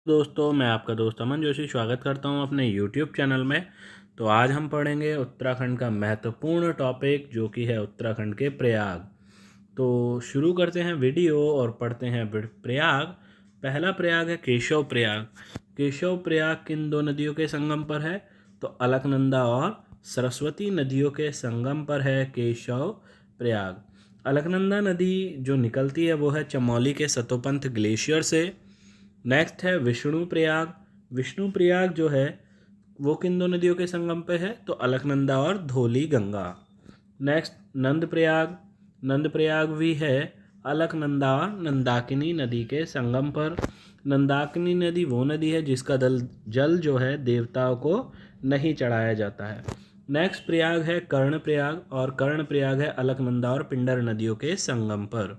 दोस्तों, मैं आपका दोस्त अमन जोशी स्वागत करता हूं अपने YouTube चैनल में। तो आज हम पढ़ेंगे उत्तराखंड का महत्वपूर्ण टॉपिक जो कि है उत्तराखंड के प्रयाग। तो शुरू करते हैं वीडियो और पढ़ते हैं प्रयाग। पहला प्रयाग है केशव प्रयाग। केशव प्रयाग किन दो नदियों के संगम पर है? तो अलकनंदा और सरस्वती नदियों के संगम पर है केशव प्रयाग। अलकनंदा नदी जो निकलती है वो है चमोली के सतोपंथ ग्लेशियर से। नेक्स्ट है विष्णु प्रयाग। विष्णु प्रयाग जो है वो किन दो नदियों के संगम पे है? तो अलकनंदा और धौली गंगा। नेक्स्ट नंद प्रयाग। नंद प्रयाग भी है अलकनंदा और नंदाकिनी नदी के संगम पर। नंदाकिनी नदी वो नदी है जिसका जल जो है देवताओं को नहीं चढ़ाया जाता है। नेक्स्ट प्रयाग है कर्ण प्रयाग, और कर्ण प्रयाग है अलकनंदा और पिंडर नदियों के संगम पर।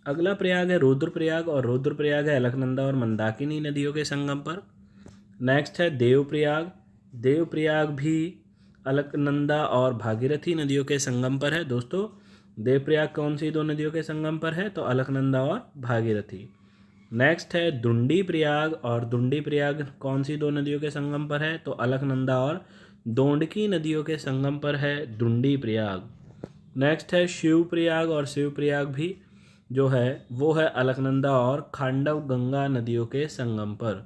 अगला प्रयाग है रुद्रप्रयाग, और रुद्रप्रयाग है अलकनंदा और मंदाकिनी नदियों के संगम पर। नेक्स्ट है देवप्रयाग। देवप्रयाग भी अलकनंदा और भागीरथी नदियों के संगम पर है। दोस्तों, देवप्रयाग कौन सी दो नदियों के संगम पर है? तो अलकनंदा और भागीरथी। नेक्स्ट है दुंडी प्रयाग, और दुंडी प्रयाग कौन सी दो नदियों के संगम पर है? तो अलकनंदा और दोंडकी नदियों के संगम पर है दुंडी प्रयाग। नेक्स्ट है शिव प्रयाग, और शिव प्रयाग भी जो है वो है अलकनंदा और खांडव गंगा नदियों के संगम पर।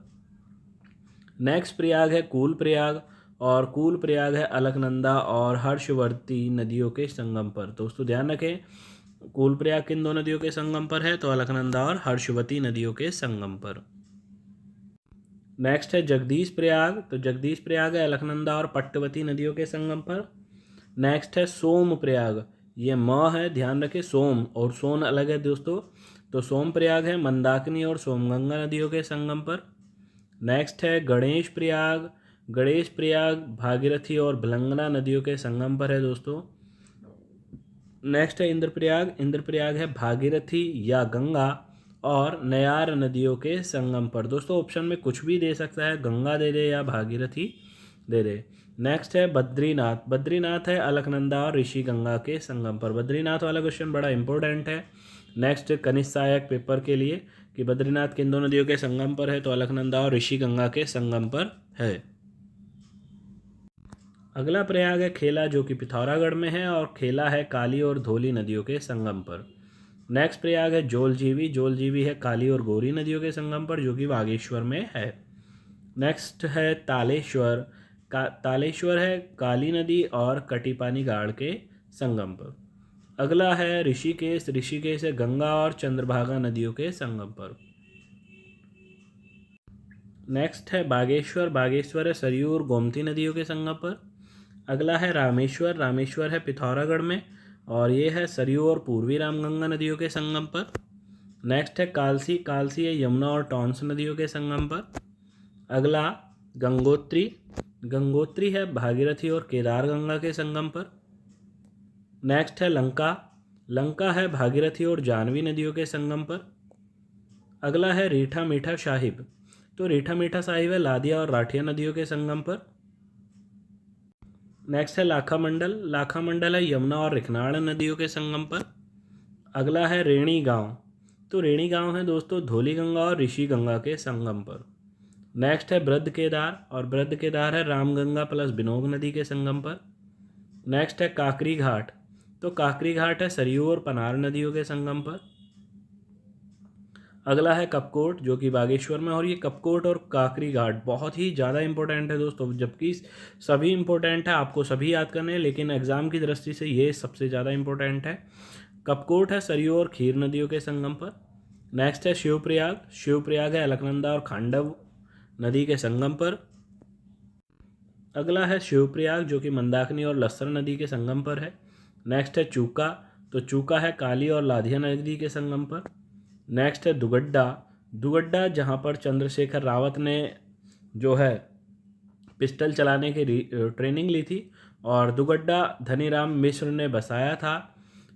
नेक्स्ट प्रयाग है कूल प्रयाग, और कूल प्रयाग है अलकनंदा और हर्षवर्ती नदियों के संगम पर। दोस्तों ध्यान रखें, कूल प्रयाग किन दो नदियों के संगम पर है? तो अलकनंदा और हर्षवती नदियों के संगम पर। नेक्स्ट है जगदीश प्रयाग। तो जगदीश प्रयाग है अलकनंदा और पट्टवती नदियों के संगम पर। नेक्स्ट है सोम प्रयाग। ये म है, ध्यान रखें, सोम और सोन अलग है दोस्तों। तो सोम प्रयाग है मंदाकिनी और सोमगंगा नदियों के संगम पर। नेक्स्ट है गणेश प्रयाग। गणेश प्रयाग भागीरथी और भिलंगना नदियों के संगम पर है दोस्तों। नेक्स्ट है इंद्र प्रयाग। इंद्र प्रयाग है भागीरथी या गंगा और नयार नदियों के संगम पर। दोस्तों ऑप्शन में कुछ भी दे सकता है, गंगा दे दे या भागीरथी दे दे। नेक्स्ट है बद्रीनाथ। बद्रीनाथ है अलकनंदा और ऋषि गंगा के संगम पर। बद्रीनाथ वाला क्वेश्चन बड़ा इंपॉर्टेंट है नेक्स्ट कनिष्ठ सहायक पेपर के लिए, कि बद्रीनाथ किन दो नदियों के संगम पर है? तो अलकनंदा और ऋषि गंगा के संगम पर है। अगला प्रयाग है खेला, जो कि पिथौरागढ़ में है, और खेला है काली और धौली नदियों के संगम पर। नेक्स्ट प्रयाग है जोलजीवी। जोलजीवी है काली और गौरी नदियों के संगम पर, जो कि बागेश्वर में है। नेक्स्ट है तालेश्वर। तालेश्वर है काली नदी और कटिपानी गाड़ के संगम पर। अगला है ऋषिकेश। ऋषिकेश है गंगा और चंद्रभागा नदियों के संगम पर। नेक्स्ट है बागेश्वर। बागेश्वर है सरयू और गोमती नदियों के संगम पर। अगला है रामेश्वर। रामेश्वर है पिथौरागढ़ में, और ये है सरयू और पूर्वी रामगंगा नदियों के संगम पर। नेक्स्ट है कालसी। कालसी है यमुना और टॉन्स नदियों के संगम पर। अगला गंगोत्री। गंगोत्री है भागीरथी और केदार गंगा के संगम पर। नेक्स्ट है लंका। लंका है भागीरथी और जानवी नदियों के संगम पर। अगला है रीठा मीठा साहिब। तो रीठा मीठा साहिब है लादिया और राठिया नदियों के संगम पर। नेक्स्ट है लाखा मंडल। लाखा मंडल है यमुना और रिखनाड़ नदियों के संगम पर। अगला है रेणी गांव। तो रेणी गांव है दोस्तों धौली गंगा और ऋषि गंगा के संगम पर। नेक्स्ट है बृद्ध केदार, और बृद्ध केदार है रामगंगा प्लस बिनोग नदी के संगम पर। नेक्स्ट है काकरी घाट। तो काकरी घाट है सरयू और पनार नदियों के संगम पर। अगला है कपकोट, जो कि बागेश्वर में, और ये कपकोट और काकरी घाट बहुत ही ज़्यादा इंपॉर्टेंट है दोस्तों, जबकि सभी इंपॉर्टेंट है, आपको सभी याद करने हैं, लेकिन एग्जाम की दृष्टि से ये सबसे ज़्यादा इंपॉर्टेंट है। कपकोट है सरयू और खीर नदियों के संगम पर। नेक्स्ट है शिवप्रयाग। शिवप्रयाग है अलकनंदा और खांडव नदी के संगम पर। अगला है शिवप्रयाग, जो कि मंदाकिनी और लस्सर नदी के संगम पर है। नेक्स्ट है चूका। तो चूका है काली और लाधिया नदी के संगम पर। नेक्स्ट है दुगड्डा। दुगड्डा जहाँ पर चंद्रशेखर रावत ने जो है पिस्टल चलाने की ट्रेनिंग ली थी, और दुगड्डा धनीराम मिश्र ने बसाया था।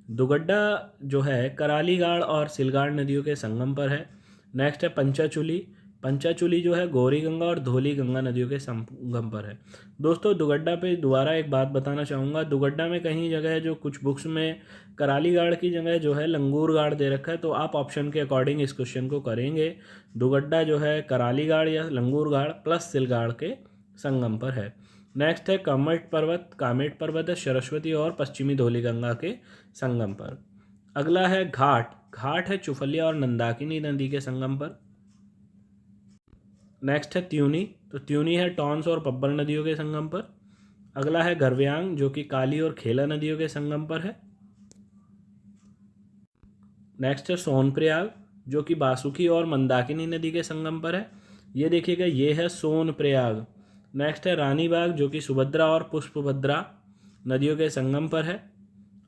दुगड्डा जो है करालीगाड़ और सिलगाड़ नदियों के संगम पर है। नेक्स्ट है पंचाचूली। पंचाचूली जो है गौरी गंगा और धौली गंगा नदियों के संगम पर है। दोस्तों दुगड्डा पे दोबारा एक बात बताना चाहूँगा, दुगड्डा में कहीं जगह है जो कुछ बुक्स में कराली गाड़ की जगह जो है लंगूर गाड़ दे रखा है, तो आप ऑप्शन के अकॉर्डिंग इस क्वेश्चन को करेंगे। दुगड्डा जो है कराली गाड़ या लंगूर गाड़ प्लस सिलगाड़ के संगम पर है। नेक्स्ट है कामेट पर्वत है सरस्वती और पश्चिमी धौली गंगा के संगम पर। अगला है घाट है चुफलिया और नंदाकिनी नदी के संगम पर। नेक्स्ट है त्यूनी, तो त्यूनी है टॉन्स और पब्बर नदियों के संगम पर। अगला है गर्व्यांग जो कि काली और खेला नदियों के संगम पर है। नेक्स्ट है सोनप्रयाग जो कि बासुकी और मंदाकिनी नदी के संगम पर है। ये देखिएगा, ये है सोनप्रयाग। नेक्स्ट है रानीबाग जो कि सुभद्रा और पुष्पभद्रा नदियों के संगम पर है।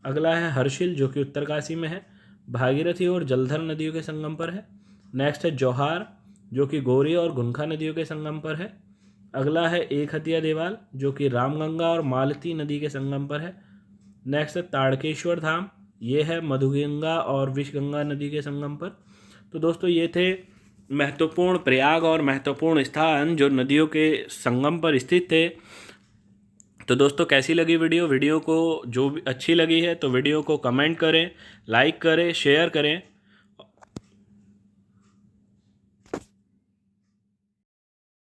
अगला है हर्षिल जो कि उत्तरकाशी में है, भागीरथी और जलधर नदियों के संगम पर है। नेक्स्ट है जौहार जो कि गौरी और गुनखा नदियों के संगम पर है। अगला है एक हथिया देवाल जो कि रामगंगा और मालती नदी के संगम पर है। नेक्स्ट है ताड़केश्वर धाम, ये है मधुगंगा और विषगंगा नदी के संगम पर। तो दोस्तों ये थे महत्वपूर्ण प्रयाग और महत्वपूर्ण स्थान जो नदियों के संगम पर स्थित थे। तो दोस्तों कैसी लगी वीडियो को जो भी अच्छी लगी है तो वीडियो को कमेंट करें, लाइक करें, शेयर करें